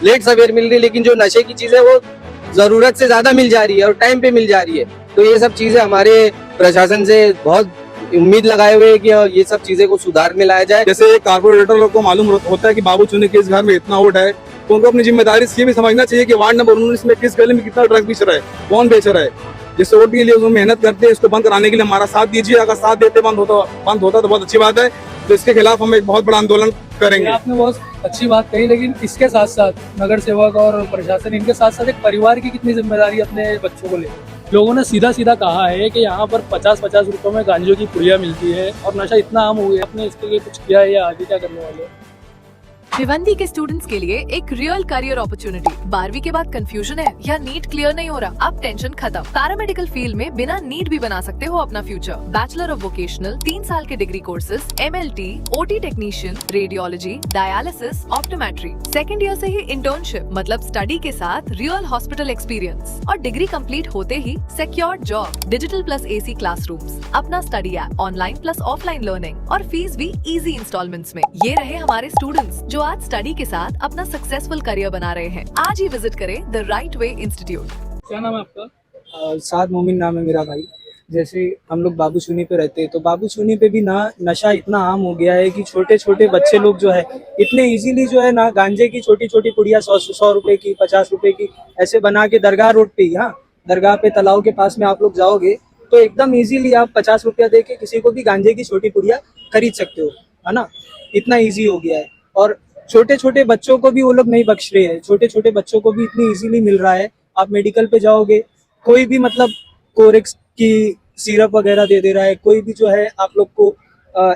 Late सवेर मिल रही है, लेकिन जो नशे की चीज है वो जरूरत से ज्यादा मिल जा रही है और टाइम पे मिल जा रही है। तो ये सब चीजें हमारे प्रशासन से बहुत उम्मीद लगाए हुए है कि ये सब चीजें को सुधार में लाया जाए। जैसे कारपोरेटर को मालूम होता है कि बाबू चुनी के इस घर में इतना वोट है, तो उनको अपनी जिम्मेदारी से ये भी समझना चाहिए कि वार्ड नंबर 19 में किस गली में कितना ड्रग बेच रहा है, कौन बेच रहा है। जिस वोट के लिए उसमें मेहनत करते हैं, इसको बंद कराने के लिए हमारा साथ दीजिए। अगर साथ देते बंद होता तो बहुत अच्छी बात है। तो इसके खिलाफ हम एक बहुत बड़ा आंदोलन करेंगे। आपने बहुत अच्छी बात कही, लेकिन इसके साथ साथ नगर सेवक और प्रशासन, इनके साथ साथ एक परिवार की कितनी जिम्मेदारी अपने बच्चों को ले। लोगों ने सीधा सीधा कहा है कि यहाँ पर 50-50 रुपए में गांजों की पुड़िया मिलती है और नशा इतना आम हो गया। आपने इसके लिए कुछ किया है या आगे क्या करने वाले हैं? भिवंडी के स्टूडेंट्स के लिए एक रियल करियर अपॉर्चुनिटी। 12वीं के बाद कंफ्यूजन है या नीट क्लियर नहीं हो रहा, अब टेंशन खत्म। पैरामेडिकल फील्ड में बिना नीट भी बना सकते हो अपना फ्यूचर। बैचलर ऑफ वोकेशनल 3 साल के degree courses, MLT, OT technician, radiology, dialysis, optometry. Second year से ही इंटर्नशिप, मतलब स्टडी के साथ रियल हॉस्पिटल एक्सपीरियंस, और डिग्री कंप्लीट होते ही secured job. Digital plus AC classrooms, अपना study app, online plus offline learning और फीस भी इजी इंस्टॉलमेंट्स में। ये रहे हमारे स्टूडेंट्स जो आज स्टडी के साथ अपना सक्सेसफुल करियर बना रहे हैं। आज ही विजिट करें द राइट वे इंस्टीट्यूट। क्या नाम है आपका? साद मोमिन नाम है मेरा भाई। जैसे हम लोग बाबू चुनी पे रहते हैं, तो बाबू चुनी पे भी ना नशा इतना आम हो गया है कि छोटे छोटे बच्चे लोग जो है इतने इजीली जो है ना गांजे की छोटी छोटी पुड़िया 100 रुपए की, 50 रुपए की ऐसे बना के दरगाह रोड पे, हाँ दरगाह पे तालाब के पास में आप लोग जाओगे तो एकदम इजीली आप 50 रुपया दे के किसी को भी गांजे की छोटी पुड़िया खरीद सकते हो, है ना। इतना ईजी हो गया है और छोटे छोटे बच्चों को भी वो लोग नहीं बख्श रहे हैं। छोटे छोटे बच्चों को भी इतनी इजीली मिल रहा है। आप मेडिकल पे जाओगे, कोई भी मतलब कोरेक्स की सिरप वगैरह दे रहा है, कोई भी जो है आप लोग को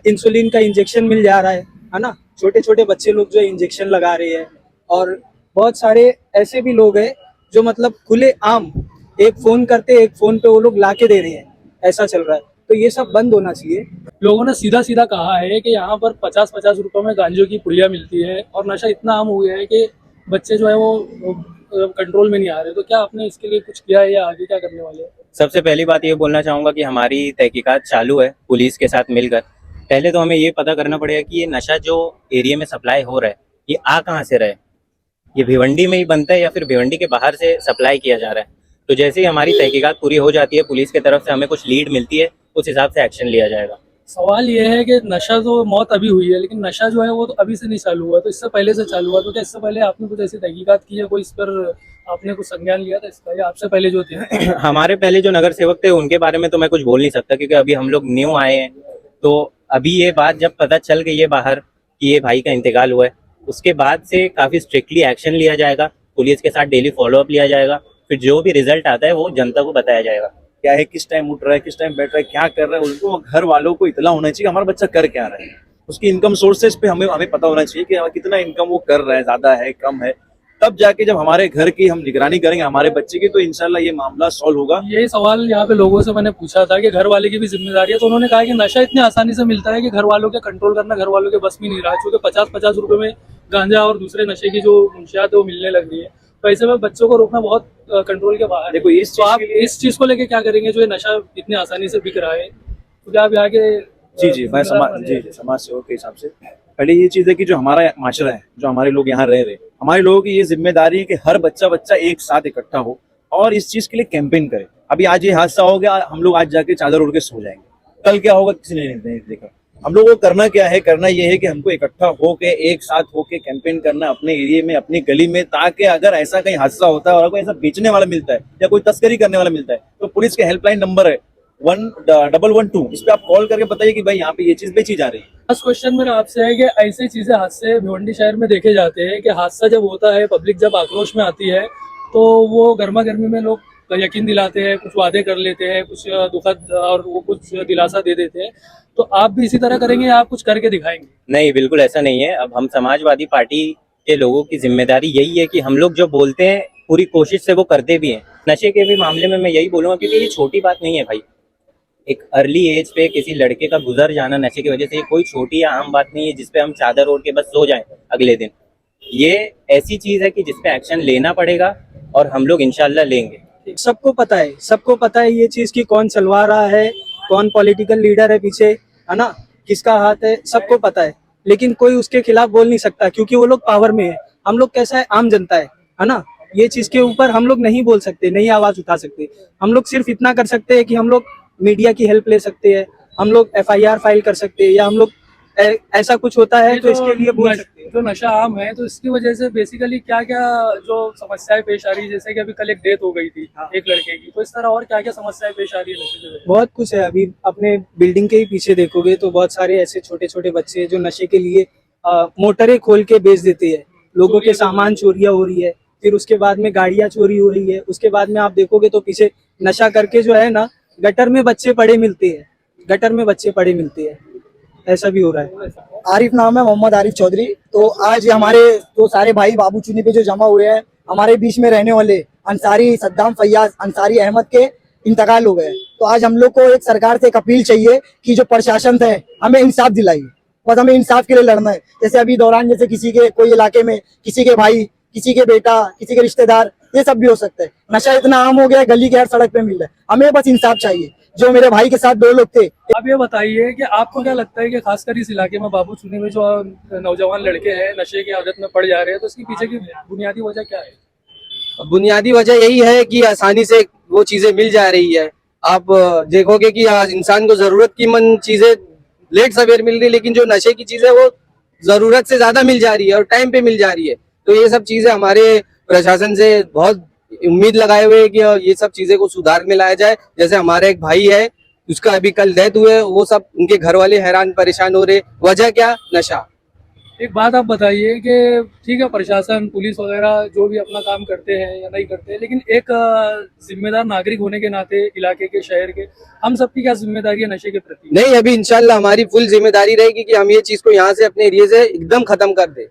इंसुलिन का इंजेक्शन मिल जा रहा है ना। छोटे छोटे बच्चे लोग जो इंजेक्शन लगा रहे हैं और बहुत सारे ऐसे भी लोग हैं जो मतलब खुले आम एक फोन करते, एक फोन पे वो लोग ला के दे रहे हैं, ऐसा चल रहा है। तो ये सब बंद होना चाहिए। लोगों ने सीधा सीधा कहा है कि यहाँ पर 50-50 रुपए में गांजों की पुड़िया मिलती है और नशा इतना आम हो गया है कि बच्चे जो है वो कंट्रोल में नहीं आ रहे। तो क्या आपने इसके लिए कुछ किया है या आगे क्या करने वाले हैं? सबसे पहली बात ये बोलना चाहूँगा कि हमारी तहकीकात चालू है पुलिस के साथ मिलकर। पहले तो हमें ये पता करना पड़ेगा कि ये नशा जो एरिया में सप्लाई हो रहा है ये आ कहाँ से रहा है। ये भिवंडी में ही बनता है या फिर भिवंडी के बाहर से सप्लाई किया जा रहा है। तो जैसे ही हमारी तहकीकात पूरी हो जाती है, पुलिस की तरफ से हमें कुछ लीड मिलती है, उस हिसाब से एक्शन लिया जाएगा। सवाल ये है कि नशा तो मौत अभी हुई है, लेकिन नशा जो है वो तो अभी से नहीं चालू हुआ, तो इससे पहले से चालू हुआ। तो क्या इससे पहले आपने कुछ ऐसी तहकीकात की है, कोई इस पर आपने कुछ संज्ञान लिया था इसका, या आपसे पहले जो थे? हमारे पहले जो नगर सेवक थे उनके बारे में तो मैं कुछ बोल नहीं सकता, क्योंकि अभी हम लोग न्यू आए हैं। तो अभी ये बात जब पता चल गई है बाहर कि ये भाई का इंतकाल हुआ है, उसके बाद से काफी स्ट्रिक्टली एक्शन लिया जाएगा। पुलिस के साथ डेली फॉलोअप लिया जाएगा, फिर जो भी रिजल्ट आता है वो जनता को बताया जाएगा। क्या है, किस टाइम उठ रहा है, किस टाइम बैठ रहा है, क्या कर रहा है, उनको घर वालों को इतना होना चाहिए कि हमारा बच्चा कर क्या रहा है। उसकी इनकम सोर्सेज पे हमें पता होना चाहिए कि कितना इनकम वो कर रहा है, ज्यादा है कम है। तब जाके जब हमारे घर की हम निगरानी करेंगे हमारे बच्चे की, तो इंशाल्लाह ये मामला सॉल्व होगा। ये सवाल यहाँ पे लोगों से मैंने पूछा था कि घर वाले की भी जिम्मेदारी है, तो उन्होंने कहा कि नशा इतनी आसानी से मिलता है कि घर वालों के कंट्रोल करना घर वालों के बस में नहीं रहा, क्योंकि 50-50 रुपए में गांजा और दूसरे नशे की जो मुंशियात है वो मिलने लग रही है। तो ऐसे में बच्चों को रोकना बहुत कंट्रोल के बाहर। देखो तो आप इस चीज को लेके क्या करेंगे, जो ये नशा इतनी आसानी से बिक रहा है? तो क्या आप यहाँ के जी मैं समाज सेवक के हिसाब से पहले ये चीज है कि जो हमारा माशरा है, जो हमारे लोग यहाँ रह रहे, हमारे लोगों की ये जिम्मेदारी है कि हर बच्चा एक साथ इकट्ठा हो और इस चीज के लिए कैंपेन करे। अभी आज ये हादसा हो गया, हम लोग आज जाके चादर उड़ के सो जाएंगे, कल क्या होगा किसी ने नहीं देखा। हम लोगों को करना क्या है, करना ये है कि हमको इकट्ठा होके एक साथ होके कैंपेन करना अपने एरिया में, अपनी गली में, ताकि अगर ऐसा कहीं हादसा होता है और कोई ऐसा बेचने वाला मिलता है या कोई तस्करी करने वाला मिलता है, तो पुलिस के हेल्पलाइन नंबर है 1112, इस पे आप कॉल करके बताइए कि भाई यहाँ पे ये चीज बेची जा रही है। फर्स्ट क्वेश्चन मेरा आपसे है कि ऐसी चीजें हादसे भिवंडी शहर में देखे जाते हैं कि हादसा जब होता है, पब्लिक जब आक्रोश में आती है, तो वो गर्मा गर्मी में लोग यकीन दिलाते हैं, कुछ वादे कर लेते हैं, कुछ दुखद और वो कुछ दिलासा दे देते हैं। तो आप भी इसी तरह करेंगे या आप कुछ करके दिखाएंगे? नहीं, बिल्कुल ऐसा नहीं है। अब हम समाजवादी पार्टी के लोगों की जिम्मेदारी यही है कि हम लोग जो बोलते हैं पूरी कोशिश से वो करते भी हैं। नशे के भी मामले में मैं यही बोलूंगा, क्योंकि ये छोटी बात नहीं है भाई। एक अर्ली एज पे किसी लड़के का गुजर जाना नशे की वजह से कोई छोटी या आम बात नहीं है जिसपे हम चादर ओढ़ के बस सो जाएं अगले दिन। ये ऐसी चीज है कि जिसपे एक्शन लेना पड़ेगा और हम लोग इंशाल्लाह लेंगे। सबको पता है ये चीज की कौन चलवा रहा है, कौन पॉलिटिकल लीडर है पीछे, है ना, किसका हाथ है, सबको पता है। लेकिन कोई उसके खिलाफ बोल नहीं सकता क्योंकि वो लोग पावर में है। हम लोग कैसा है, आम जनता है ना, ये चीज के ऊपर हम लोग नहीं बोल सकते, नहीं आवाज उठा सकते। हम लोग सिर्फ इतना कर सकते हैं कि हम लोग मीडिया की हेल्प ले सकते हैं, हम लोग FIR फाइल कर सकते हैं, या हम लोग ऐसा कुछ होता है तो इसके लिए बोल सकते हैं। जो नशा आम है तो इसकी वजह से बेसिकली क्या क्या जो समस्याएं पेश आ रही है, जैसे कि अभी कल एक डेथ हो गई थी एक लड़के की, तो इस तरह और क्या क्या समस्याएं पेश आ रही है नशे की वजह से? बहुत कुछ है। अभी अपने बिल्डिंग के ही पीछे देखोगे तो बहुत सारे ऐसे छोटे छोटे बच्चे हैं जो नशे के लिए मोटरें खोल के बेच देते हैं, लोगों के सामान चोरियां हो रही है, फिर उसके बाद में गाड़ियां चोरी हो रही है, उसके बाद में आप देखोगे तो पीछे नशा करके जो है ना गटर में बच्चे पड़े मिलते हैं, गटर में बच्चे पड़े मिलते हैं, ऐसा भी हो रहा है। आरिफ नाम है, मोहम्मद आरिफ चौधरी। तो आज हमारे तो सारे भाई बाबू चुनी पे जो जमा हुए हैं, हमारे बीच में रहने वाले अंसारी सद्दाम फैयाज अंसारी अहमद के इंतकाल हो गए। तो आज हम लोग को एक सरकार से एक अपील चाहिए कि जो प्रशासन है हमें इंसाफ दिलाइए, बस हमें इंसाफ के लिए लड़ना है। जैसे अभी दौरान जैसे किसी के कोई इलाके में किसी के भाई, किसी के बेटा, किसी के रिश्तेदार, ये सब भी हो सकता है। नशा इतना आम हो गया है, गली के हर सड़क पे मिल रहा है। हमें बस इंसाफ चाहिए। जो मेरे भाई के साथ 2 लोग थे, आप ये बताइए कि आपको क्या लगता है कि खासकर इस इलाके में बाबू चुनी में जो नौजवान लड़के हैं नशे की आदत में पड़ जा रहे हैं, तो इसके पीछे की बुनियादी वजह क्या है? बुनियादी वजह यही है कि आसानी से वो चीजें मिल जा रही है। आप देखोगे कि इंसान को जरूरत की मंद चीजें लेट सवेर मिल रही है, लेकिन जो नशे की चीजें वो जरूरत से ज्यादा मिल जा रही है और टाइम पे मिल जा रही है। तो ये सब चीजें हमारे प्रशासन से बहुत उम्मीद लगाए हुए है कि ये सब चीजें को सुधार में लाया जाए। जैसे हमारा एक भाई है, उसका अभी कल डेथ हुए, वो सब उनके घर वाले हैरान परेशान हो रहे, वजह क्या? नशा। एक बात आप बताइए कि ठीक है प्रशासन पुलिस वगैरह जो भी अपना काम करते हैं या नहीं करते हैं, लेकिन एक जिम्मेदार नागरिक होने के नाते इलाके के, शहर के, हम सबकी क्या जिम्मेदारी है नशे के प्रति? नहीं, अभी इंशाल्लाह हमारी फुल जिम्मेदारी रहेगी कि हम ये चीज को यहाँ से अपने एरिया से एकदम खत्म कर दे,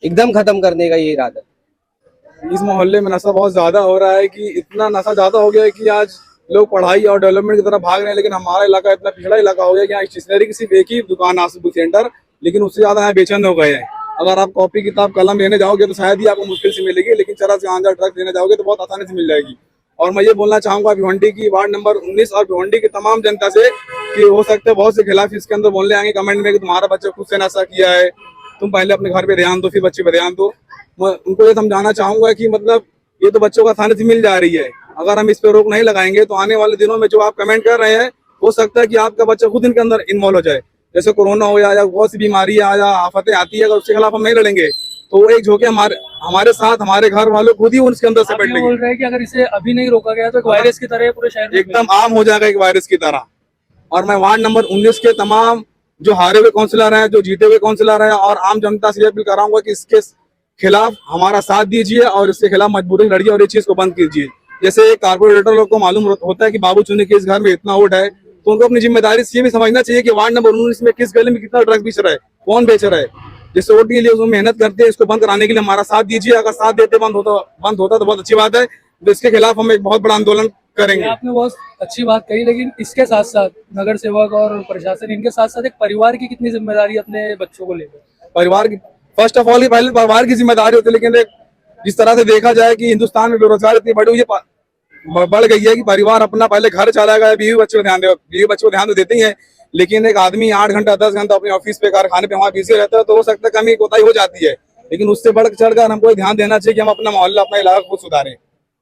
एकदम खत्म करने का ये इरादा। इस मोहल्ले में नशा बहुत ज्यादा हो रहा है कि इतना नशा ज्यादा हो गया है कि आज लोग पढ़ाई और डेवलपमेंट की तरफ भाग रहे हैं, लेकिन हमारा इलाका इतना पिछड़ा इलाका हो गया कि यहाँ स्टेशनरी की सिर्फ एक ही दुकान है, बुक सेंटर, लेकिन उससे ज्यादा यहाँ बेचैन हो गए हैं। अगर आप कॉपी किताब कलम लेने जाओगे तो शायद ही आपको मुश्किल से मिलेगी, लेकिन चरस गांजा ड्रग्स लेने जाओगे तो बहुत आसानी से मिल जाएगी। और मैं ये बोलना चाहूंगा भिवंडी की वार्ड नंबर 19 और भिवंडी की तमाम जनता से कि हो सकता है बहुत से खिलाफ इसके अंदर बोलने आएंगे कमेंट में कि तुम्हारा बच्चा खुद से नशा किया है, तुम पहले अपने घर पे ध्यान दो फिर बच्चे पे ध्यान दो। मैं उनको ये समझाना चाहूंगा कि मतलब ये तो बच्चों को आसानी से मिल जा रही है, अगर हम इस पे रोक नहीं लगाएंगे तो आने वाले दिनों में जो आप कमेंट कर रहे हैं हो सकता है कि आपका बच्चा खुद इनके अंदर इन्वॉल्व हो जाए। जैसे कोरोना हो या बहुत सी बीमारी या आफतें आती है, अगर उसके खिलाफ हम नहीं लड़ेंगे तो वो एक झोंके हमारे साथ हमारे घर वालों खुद ही उसके अंदर से आप बैठ ये लेंगे। बोल रहे हैं कि अगर इसे अभी नहीं रोका गया तो एक वायरस की तरह पूरे शहर में एकदम आम हो जाएगा एक वायरस की तरह। और मैं वार्ड नंबर 19 के तमाम जो हारे हुए काउंसलर हैं, जो जीते हुए काउंसलर हैं और आम जनता से अपील कराऊंगा कि इसके खिलाफ हमारा साथ दीजिए और इसके खिलाफ मजबूरी लड़िए और ये चीज को बंद कीजिए। जैसे कारपोरेटर लोग को मालूम होता है कि बाबू चुनी के इस घर में इतना वोट है, तो उनको अपनी जिम्मेदारी से ये भी समझना चाहिए कि वार्ड नंबर 19 में किस गली में कितना ड्रग्स बेच रहा है, कौन बेच रहा है। जिससे वोट के लिए उसमें मेहनत करते हैं, इसको बंद कराने के लिए हमारा साथ दीजिए। अगर साथ देते बंद होता तो बहुत अच्छी बात है, तो इसके खिलाफ हम एक बहुत बड़ा आंदोलन करेंगे। आपने बहुत अच्छी बात कही, लेकिन इसके साथ साथ नगर सेवक और प्रशासन, इनके साथ साथ एक परिवार की कितनी जिम्मेदारी अपने बच्चों को लेकर? परिवार की फर्स्ट ऑफ ऑल ही पहले परिवार की जिम्मेदारी होती है, लेकिन जिस तरह से देखा जाए कि हिंदुस्तान में बेरोजगारी इतनी बढ़ी हुई है, बढ़ गई है कि परिवार अपना पहले घर चलाएगा, बीवी बच्चों को ध्यान दे, बीवी बच्चों को ध्यान तो देते ही है, लेकिन एक आदमी 8 घंटा 10 घंटा अपने ऑफिस पे कारखाने पे वहाँ बिजी रहता है, तो हो सकता है कमी कोताही हो जाती है। लेकिन उससे बढ़ चढ़कर हमको ध्यान देना चाहिए कि हम अपना मोहल्ला अपना इलाका को सुधारें।